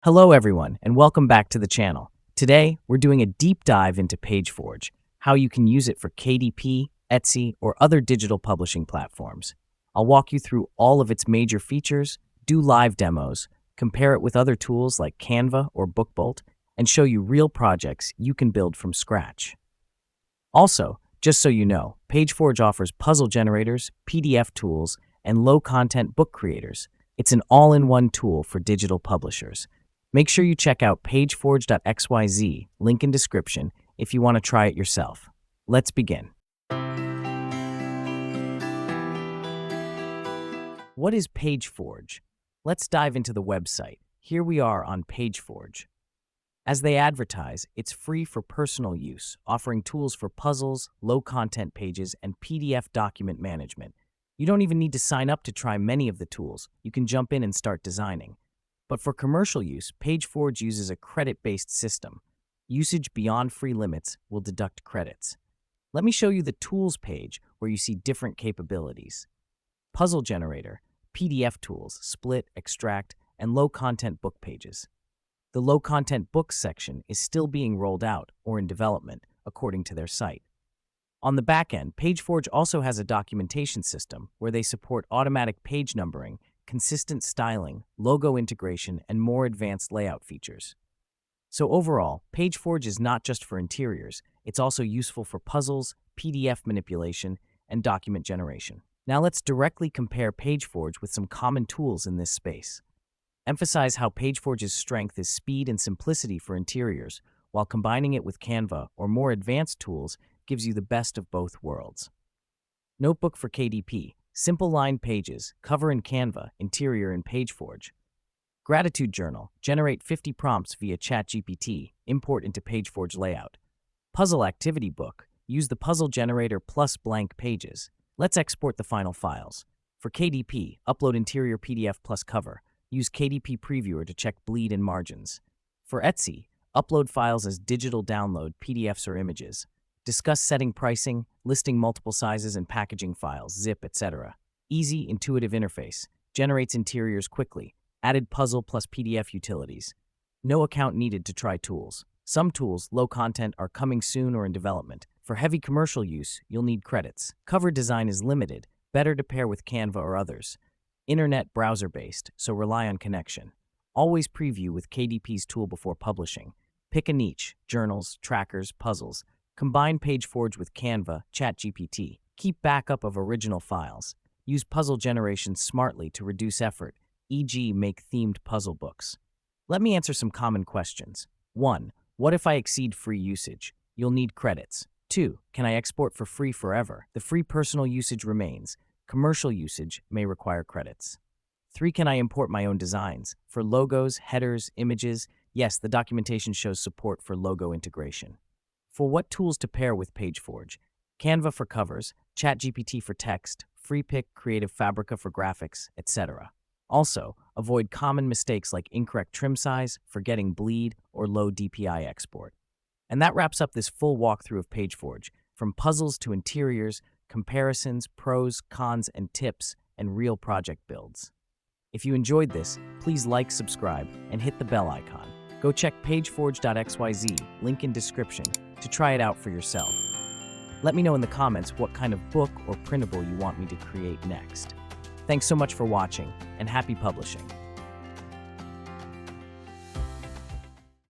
Hello everyone, and welcome back to the channel. Today, we're doing a deep dive into PageForge, how you can use it for KDP, Etsy, or other digital publishing platforms. I'll walk you through all of its major features, do live demos, compare it with other tools like Canva or BookBolt, and show you real projects you can build from scratch. Also, just so you know, PageForge offers puzzle generators, PDF tools, and low-content book creators. It's an all-in-one tool for digital publishers. Make sure you check out pageforge.xyz, link in description, if you want to try it yourself. Let's begin. What is PageForge? Let's dive into the website. Here we are on PageForge. As they advertise, it's free for personal use, offering tools for puzzles, low-content pages, and PDF document management. You don't even need to sign up to try many of the tools. You can jump in and start designing. But for commercial use, PageForge uses a credit-based system. Usage beyond free limits will deduct credits. Let me show you the Tools page where you see different capabilities. Puzzle Generator, PDF tools, split, extract, and low-content book pages. The low-content books section is still being rolled out or in development, according to their site. On the back end, PageForge also has a documentation system where they support automatic page numbering, consistent styling, logo integration, and more advanced layout features. So overall, PageForge is not just for interiors, it's also useful for puzzles, PDF manipulation, and document generation. Now let's directly compare PageForge with some common tools in this space. Emphasize how PageForge's strength is speed and simplicity for interiors, while combining it with Canva or more advanced tools gives you the best of both worlds. Notebook for KDP. Simple line pages, cover in Canva, interior in PageForge. Gratitude journal, generate 50 prompts via ChatGPT, import into PageForge layout. Puzzle activity book, use the puzzle generator plus blank pages. Let's export the final files. For KDP, upload interior PDF plus cover. Use KDP Previewer to check bleed and margins. For Etsy, upload files as digital download, PDFs or images. Discuss setting pricing, listing multiple sizes and packaging files, zip, etc. Easy, intuitive interface. Generates interiors quickly. Added puzzle plus PDF utilities. No account needed to try tools. Some tools, low content, are coming soon or in development. For heavy commercial use, you'll need credits. Cover design is limited, better to pair with Canva or others. Internet browser-based, so rely on connection. Always preview with KDP's tool before publishing. Pick a niche, journals, trackers, puzzles. Combine PageForge with Canva, ChatGPT. Keep backup of original files. Use puzzle generation smartly to reduce effort, e.g. make themed puzzle books. Let me answer some common questions. 1. What if I exceed free usage? You'll need credits. 2. Can I export for free forever? The free personal usage remains. Commercial usage may require credits. 3. Can I import my own designs? For logos, headers, images, yes, the documentation shows support for logo integration. For what tools to pair with PageForge? Canva for covers, ChatGPT for text, FreePick, Creative Fabrica for graphics, etc. Also, avoid common mistakes like incorrect trim size, forgetting bleed, or low DPI export. And that wraps up this full walkthrough of PageForge, from puzzles to interiors, comparisons, pros, cons, and tips, and real project builds. If you enjoyed this, please like, subscribe, and hit the bell icon. Go check pageforge.xyz, link in description, to try it out for yourself. Let me know in the comments what kind of book or printable you want me to create next. Thanks so much for watching, and happy publishing.